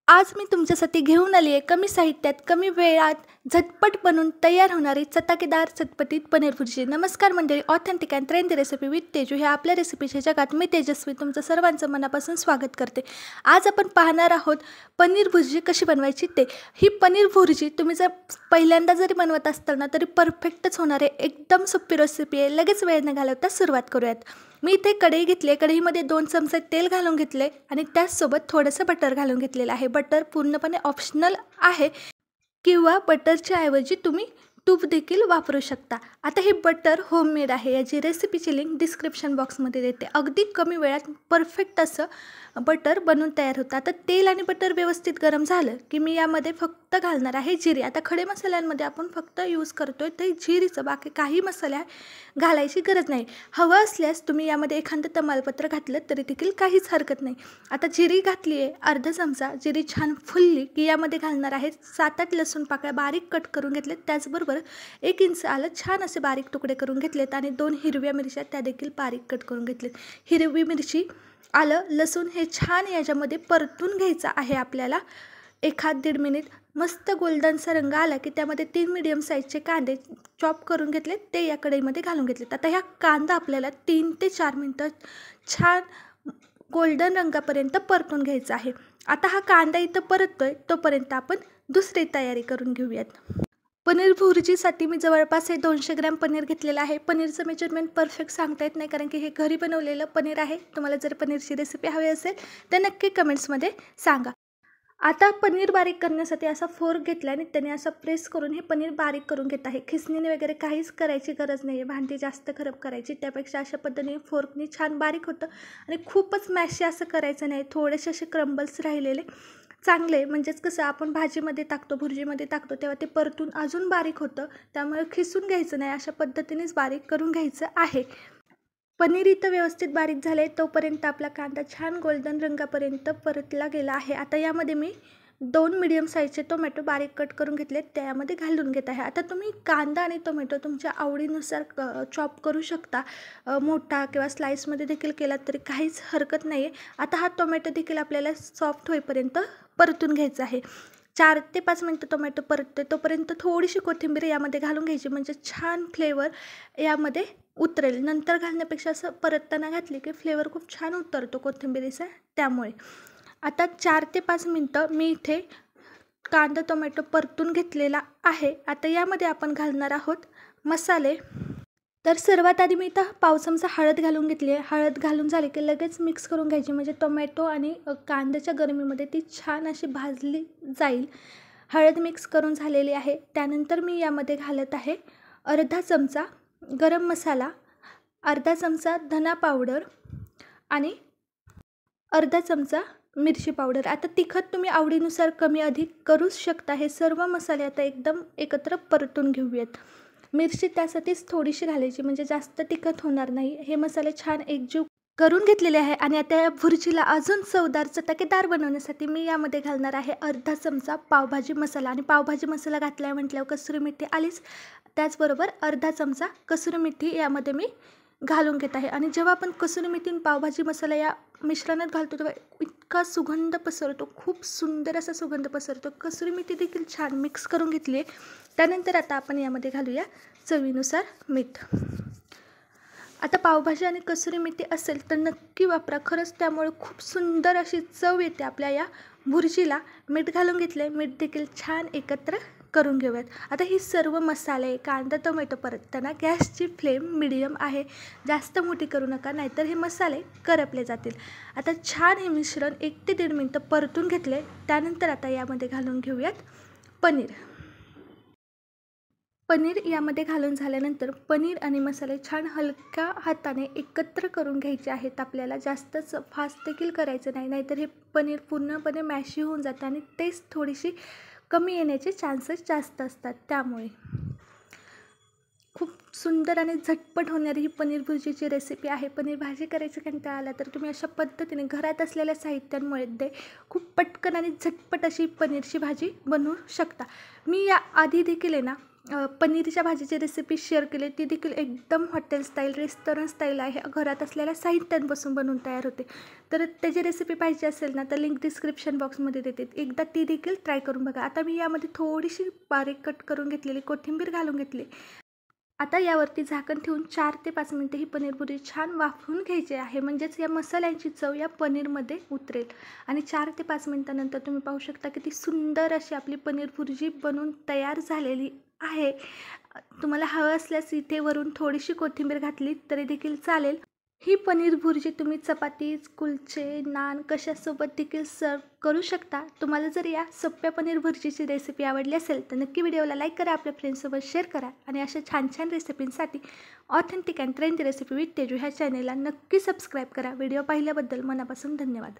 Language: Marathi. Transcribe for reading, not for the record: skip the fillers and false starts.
आज मी तुमच्यासाठी घेऊन आली आहे कमी साहित्यात कमी वेळात झटपट बनून तयार होणारी चटाकेदार चटपटीत पनीर भुर्जी। नमस्कार मंडळी, authentic and trendy recipe with Teju ह्या आपल्या रेसिपीच्या जगात मी तेजस्वी तुमचं सर्वांचं मनापासून स्वागत करते। आज आपण पाहणार आहोत पनीर भुर्जी कशी बनवायची ते। ही पनीर भुर्जी तुम्ही जर पहिल्यांदा जरी बनवत असताल ना तरी परफेक्टच होणार आहे। एकदम सोपी रेसिपी आहे। लगेच वेळ न घालवता सुरुवात करूयात। मी इथे कढई घेतली आहे। कढईमध्ये 2 चमचे तेल घालून घेतले आणि त्याचसोबत थोडंसं बटर घालून घेतलेलं आहे। बटर पूर्णपणे ऑप्शनल आहे किंवा बटरच्या ऐवजी तुम्ही तूप देखील वापरू शकता। आता हे बटर होममेड आहे। याची रेसिपीची लिंक डिस्क्रिप्शन बॉक्समध्ये देते। अगदी कमी वेळात परफेक्ट असं बटर बनवून तयार होतं। आता तेल आणि बटर व्यवस्थित गरम झालं की मी यामध्ये फक्त घालणार आहे जिरे। आता खडे मसाल्यांमध्ये आपण फक्त यूज करतोय ते जिरीचं, बाकी काही मसाले घालायची गरज नाही। हवं असल्यास तुम्ही यामध्ये एखादं तमालपत्र घातलं तरी देखील काहीच हरकत नाही। आता जिरी घातली आहे अर्धा चमचा। जिरी छान फुलली की यामध्ये घालणार आहे 7-8 लसूण पाकळ्या बारीक कट करून घेतलेत। त्याचबरोबर 1 इंच आलं छान असे बारीक तुकडे करून घेतलेत आणि 2 हिरव्या मिरच्या त्या देखील बारीक कट करून घेतलेत। हिरवी मिरची, आलं, लसूण हे छान याच्यामध्ये परतून घ्यायचं आहे आपल्याला 1-1.5 मिनिट। मस्त गोल्डनचा रंग आला की त्यामध्ये 3 मीडियम साईजचे कांदे चॉप करून घेतलेत ते या कढईमध्ये घालून घेतलेत। आता ह्या कांदा आपल्याला 3 ते 4 मिनिटं छान गोल्डन रंगापर्यंत परतून घ्यायचा आहे। आता हा कांदा इथं परततोय तोपर्यंत आपण दुसरी तयारी करून घेऊयात। पनीर भुर्जीसाठी मी जवळपास 200 ग्रॅम पनीर घेतलेलं आहे। पनीरचं मेजरमेंट परफेक्ट सांगता येत नाही कारण की हे घरी बनवलेलं पनीर आहे। तुम्हाला जर पनीरची रेसिपी हवी असेल तर नक्की कमेंट्समध्ये सांगा। आता पनीर बारीक करण्यासाठी असा फोर्क घेतला आणि त्याने असं प्रेस करून हे पनीर बारीक करून घेत आहे। खिसणीने वगैरे काहीच करायची गरज नाही आहे, भांडी जास्त खराब करायची। त्यापेक्षा अशा पद्धतीने फोर्कने छान बारीक होतं आणि खूपच मॅशी असं करायचं नाही। थोडेसे असे क्रम्बल्स राहिलेले चांगले, म्हणजेच कसं आपण भाजीमध्ये टाकतो, भुर्जीमध्ये टाकतो तेव्हा ते परतून अजून बारीक होतं। त्यामुळे खिसून घ्यायचं नाही, अशा पद्धतीनेच बारीक करून घ्यायचं आहे। पनीर इथं व्यवस्थित बारीक झाले तोपर्यंत आपला कांदा छान गोल्डन रंगापर्यंत परतला गेला आहे। आता यामध्ये मी 2 मीडियम साईजचे टोमॅटो बारीक कट करून घेतलेत त्यामध्ये घालून घेत आहे। आता तुम्ही कांदा आणि टोमॅटो तुमच्या आवडीनुसार चॉप करू शकता। मोठा किंवा स्लाइसमध्ये देखील केला तरी काहीच हरकत नाही आहे। आता हा टोमॅटो देखील आपल्याला सॉफ्ट होईपर्यंत परतून घ्यायचा आहे। 4 ते 5 मिनिटं टोमॅटो परतते तोपर्यंत थोडीशी कोथिंबीर यामध्ये घालून घ्यायची, म्हणजे छान फ्लेवर यामध्ये उतरेल। नंतर घालण्यापेक्षा असं परतताना घातली की फ्लेवर खूप छान उतरतो कोथिंबीरीचा। त्यामुळे आता 4 ते 5 मिनिटं मी इथे कांदा टोमॅटो परतून घेतलेला आहे। आता यामध्ये आपण घालणार आहोत मसाले। तर सर्वात आधी मी इथं पाव चमचा हळद घालून घेतली आहे। हळद घालून झाली की लगेच मिक्स करून घ्यायची, म्हणजे टोमॅटो आणि कांद्याच्या गरमीमध्ये ती छान अशी भाजली जाईल। हळद मिक्स करून झालेली आहे। त्यानंतर मी यामध्ये घालत आहे अर्धा चमचा गरम मसाला, अर्धा चमचा धना पावडर आणि अर्धा चमचा मिरची पावडर। आता तिखट तुम्ही आवडीनुसार कमी अधिक करूच शकता। हे सर्व मसाले आता एकदम एकत्र परतून घेऊयात। मिरची त्यासाठीच थोडीशी घालायची, म्हणजे जास्त तिखट होणार नाही। हे मसाले छान एकजीव करून घेतलेले आहे आणि आता या भुर्जीला अजून चवदार चटकेदार बनवण्यासाठी मी यामध्ये घालणार आहे अर्धा चमचा पावभाजी मसाला। आणि पावभाजी मसाला घातला म्हटल्यावर कसुरी मेथी आलीच, त्याचबरोबर अर्धा चमचा कसुरी मेथी यामध्ये मी घालून घेत आहे। आणि जेव्हा आपण कसुरी मेथी आणि पावभाजी मसाला या मिश्रणात घालतो तेव्हा इतका सुगंध पसरतो, खूप सुंदर असा सुगंध पसरतो। कसुरी मेथी देखील छान मिक्स करून घेतली आहे। त्यानंतर आता आपण यामध्ये घालूया चवीनुसार मीठ। आता पावभाजी आणि कसुरी मेथी असेल तर नक्की वापरा, खरंच त्यामुळे खूप सुंदर अशी चव येते आपल्या या भुर्जीला। मीठ घालून घेतले, मीठ देखील छान एकत्र करून घेऊयात। आता ही सर्व मसाले कांदा टोमॅटो परतताना गॅसची फ्लेम मीडियम आहे, जास्त मोठी करू नका नाहीतर हे मसाले करपले जातील। आता छान हे मिश्रण 1 ते 1.5 मिनिटं परतून घेतले। त्यानंतर आता यामध्ये घालून घेऊयात पनीर। पनीर यामध्ये घालून झाल्यानंतर पनीर आणि मसाले छान हलक्या हाताने एकत्र करून घ्यायचे आहेत आपल्याला। जास्तच फास्ट देखील करायचं नाही, नाहीतर हे पनीर पूर्णपणे मॅशी होऊन जातं आणि टेस्ट थोडीशी कमी येण्याचे चान्सेस जास्त असतात। त्यामुळे खूप सुंदर आणि झटपट होणारी ही पनीर भुर्जीची रेसिपी आहे। पनीर भाजी करायची कंटाळा आला तर तुम्ही अशा पद्धतीने घरात असलेल्या साहित्यांमुळे खूप पटकन आणि झटपट अशी पनीरची भाजी बनवू शकता। मी या आधी देखील आहे ना पनीरच्या भाजीची रेसिपी शेअर केली, ती देखील एकदम हॉटेल स्टाईल, रेस्टॉरंट स्टाईल आहे. घरात असलेल्या साहित्यांपासून बनवून तयार होते. तर त्याची रेसिपी पाहिजे असेल ना तर लिंक डिस्क्रिप्शन बॉक्समध्ये देते, एकदा ती देखील ट्राय करून बघा. आता मी यामध्ये थोडीशी बारीक कट करून घेतलेली कोथिंबीर घालून घेतली. आता यावरती झाकण ठेवून 4 ते 5 मिनटं ही पनीर भुर्जी छान वाफवून घ्यायची आहे, म्हणजेच या मसाल्यांची चव या पनीरमध्ये उतरेल. आणि 4 ते 5 मिनटानंतर तुम्ही पाहू शकता की ती सुंदर अशी आपली पनीर भुर्जी बनवून तयार झालेली आहे. तुम्हाला हवं असल्यास इथे वरून थोडीशी कोथिंबीर घातली तरी देखील चालेल. ही पनीर भुर्जी तुम्ही चपाती, कुलचे, नान कशासोबत देखील सर्व करू शकता. तुम्हाला जर या सोप्या पनीर भुर्जीची रेसिपी आवडली असेल तर नक्की व्हिडिओला लाईक करा, आपल्या फ्रेंड्ससोबत शेअर करा आणि अशा छान छान रेसिपींसाठी authentic and trendy recipe with Teju ह्या चॅनेलला नक्की सबस्क्राईब करा. व्हिडिओ पाहिल्याबद्दल मनापासून धन्यवाद.